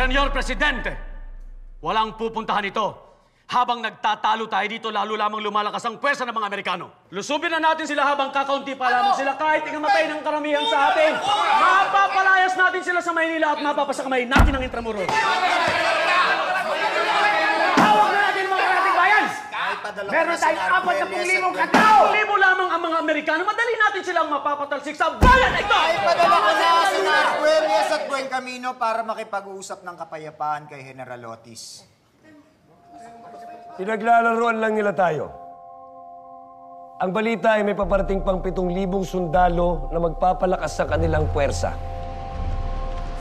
Senyor Presidente, walang pupuntahan ito. Habang nagtatalo tayo dito, lalo lamang lumalakas ang pwersa ng mga Amerikano. Lusubin na natin sila habang kakaunti pa lamang sila kahit ikamatay ng karamihan sa atin. Mapapalayas natin sila sa Maynila at mapapasakamay natin ang Intramuros. Hawak na natin mga karating bayan! Meron tayong 40,000 katao! 1,000 lamang ang mga Amerikano. Madali natin silang mapapatalsik sa bayan ito! Ay, padala ko na si Arguelles at Buen Camino para makipag-usap ng kapayapaan kay General Otis. Pinaglalaroan lang nila tayo. Ang balita ay may paparating pang 7,000 sundalo na magpapalakas sa kanilang puwersa.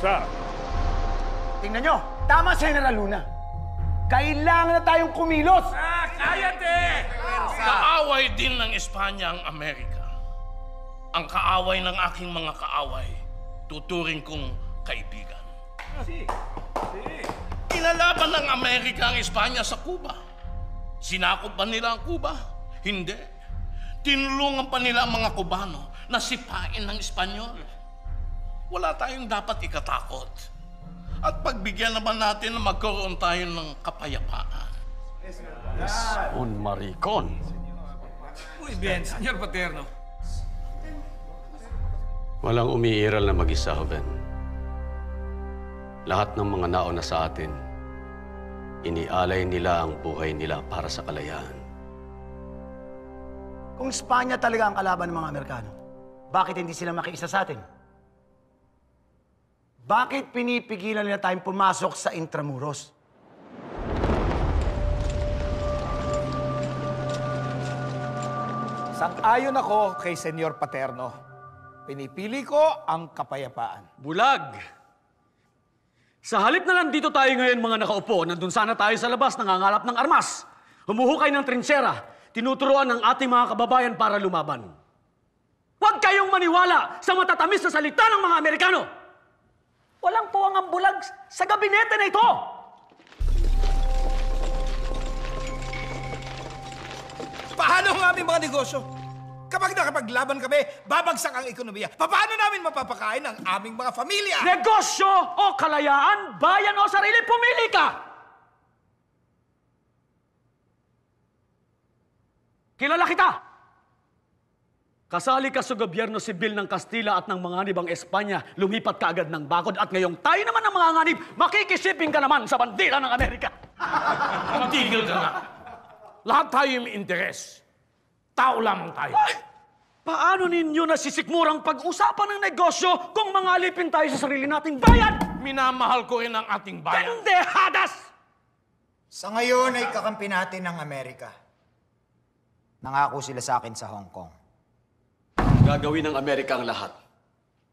Sir. Tingnan nyo, tama si General Luna. Kailangan na tayong kumilos! Kaya Kaaway din ng Espanya ang Amerika. Ang kaaway ng aking mga kaaway, tuturing kong kaibigan. Inalaban ng Amerika ang Espanya sa Cuba. Sinakop ba nila ang Cuba? Hindi. Tinulungan pa nila ang mga Cubano na sipain ng Espanyol. Wala tayong dapat ikatakot. At pagbigyan naman natin na magkaroon tayo ng kapayapaan. Un maricon. Muy bien, Senyor Paterno. Walang umiiral na mag-isa, Joven. Lahat ng mga nauna sa atin, inialay nila ang buhay nila para sa kalayaan. Kung Espanya talaga ang kalaban ng mga Amerikano, bakit hindi sila makiisa sa atin? Bakit pinipigilan nila tayong pumasok sa Intramuros? Sang-ayon ako kay Senyor Paterno. Pinipili ko ang kapayapaan. Bulag! Sa halip na nandito tayo ngayon mga nakaupo, nandun sana tayo sa labas nangangalap ng armas. Humuhukay ng trinsyera, tinuturuan ng ating mga kababayan para lumaban. Huwag kayong maniwala sa matatamis na salita ng mga Amerikano! Walang puwang ang bulag sa gabinete na ito! Paano ang aming mga negosyo? Kapag nakapaglaban kami, babagsak ang ekonomiya. Paano namin mapapakain ang aming mga pamilya? Negosyo o kalayaan, bayan o sarili, pumili ka! Kilala kita! Kasali ka sa gobyerno sibil ng Kastila at ng mga nganib ang Espanya, lumipat ka agad ng bakod at ngayong tayo naman ang mga nganib, makikisiping ka naman sa bandila ng Amerika. Magtigil ka nga. Lahat tayo may interes. Tao lamang tayo. Ay! Paano ninyo nasisikmurang pag-usapan ng negosyo kung mangalipin tayo sa sarili nating bayan? Minamahal ko rin ang ating bayan. Pendehadas! Sa ngayon ay kakampi natin ng Amerika. Nangako sila sa akin sa Hong Kong. Gagawin ng Amerika ang lahat.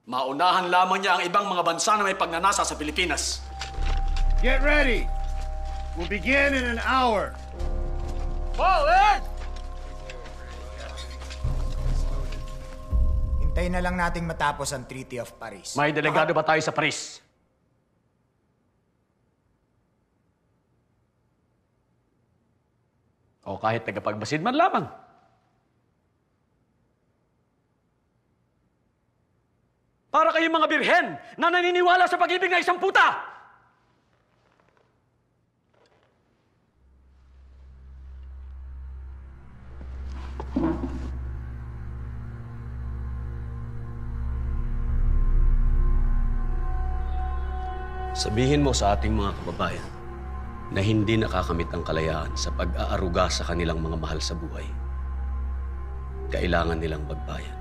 Maunahan lamang niya ang ibang mga bansa na may pagnanasa sa Pilipinas. Get ready. We'll begin in an hour. Forward! Hintayin na lang nating matapos ang Treaty of Paris. May delegado ba tayo sa Paris? O kahit tagapagbasid man lamang. Para kayong mga birhen na naniniwala sa pag-ibig na isang puta! Sabihin mo sa ating mga kababayan na hindi nakakamit ang kalayaan sa pag-aaruga sa kanilang mga mahal sa buhay. Kailangan nilang magbayad.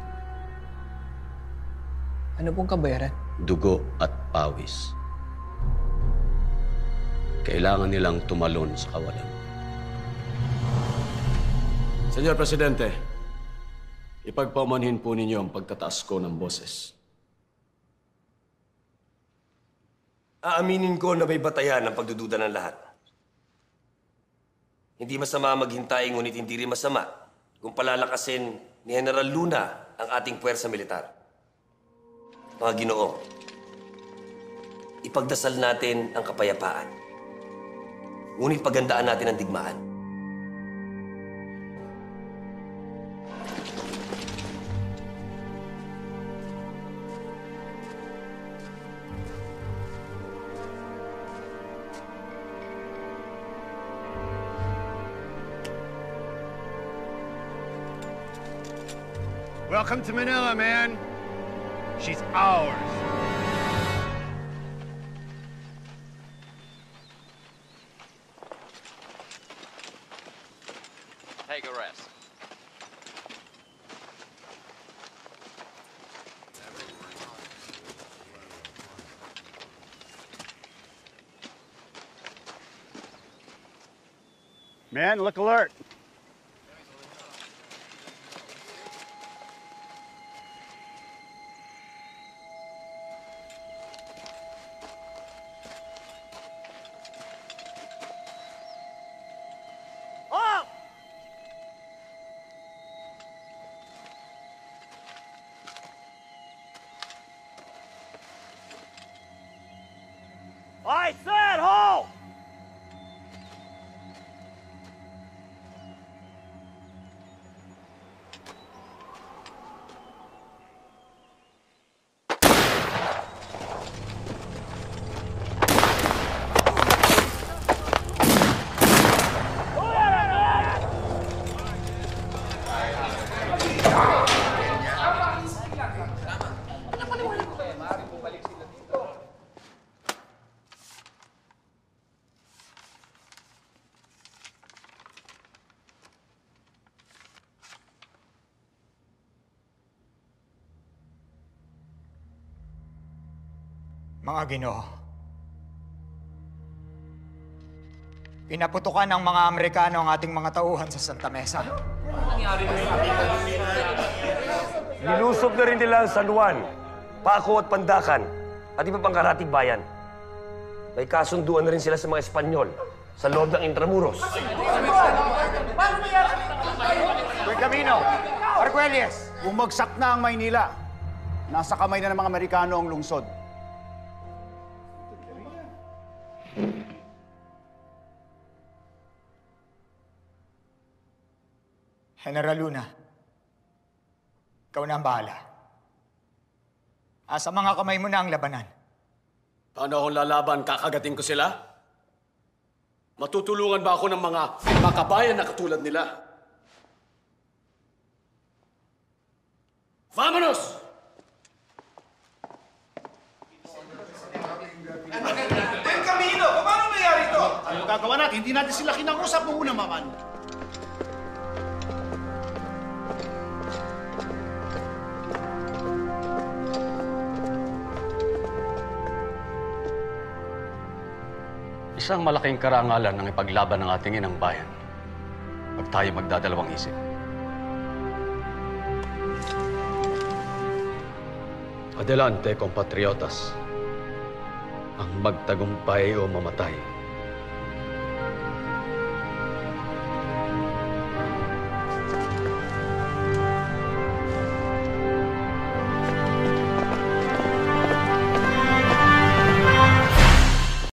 Ano pong kabayaran? Dugo at pawis. Kailangan nilang tumalon sa kawalan. Senyor Presidente, ipagpaumanhin po ninyo ang pagtataas ko ng boses. Aaminin ko na may batayan ang pagdududa ng lahat. Hindi masama maghintay, ngunit hindi rin masama kung palalakasin ni General Luna ang ating puwersa militar. Mga Ginoo, ipagdasal natin ang kapayapaan. Ngunit pagandaan natin ang digmaan. Welcome to Manila, man. She's ours. Take a rest. Man, look alert. I said halt! Mga Ginoo, pinaputukan ng mga Amerikano ang ating mga tauhan sa Santa Mesa. Nilusob na rin nila ang San Juan, Paco at Pandacan, at iba pang karatig bayan. May kasunduan na rin sila sa mga Espanyol sa loob ng Intramuros. Buen Camino! Arguelles! Bumagsak na ang Maynila. Nasa kamay na ng mga Amerikano ang lungsod. General Luna, ikaw na ang bahala. Asa mga kamay mo na ang labanan. Paano akong lalaban? Kakagating ko sila? Matutulungan ba ako ng mga makabayan na katulad nila? Vamonos! Buen Camino! Paano nangyari ito? Ano gagawa natin? Hindi natin sila kinangusap noong una, Maman. Isang malaking karangalan ng ipaglaban ng ating inang bayan. Pag tayo magdadalawang isip. Adelante, compatriotas. Ang magtagumpay o mamatay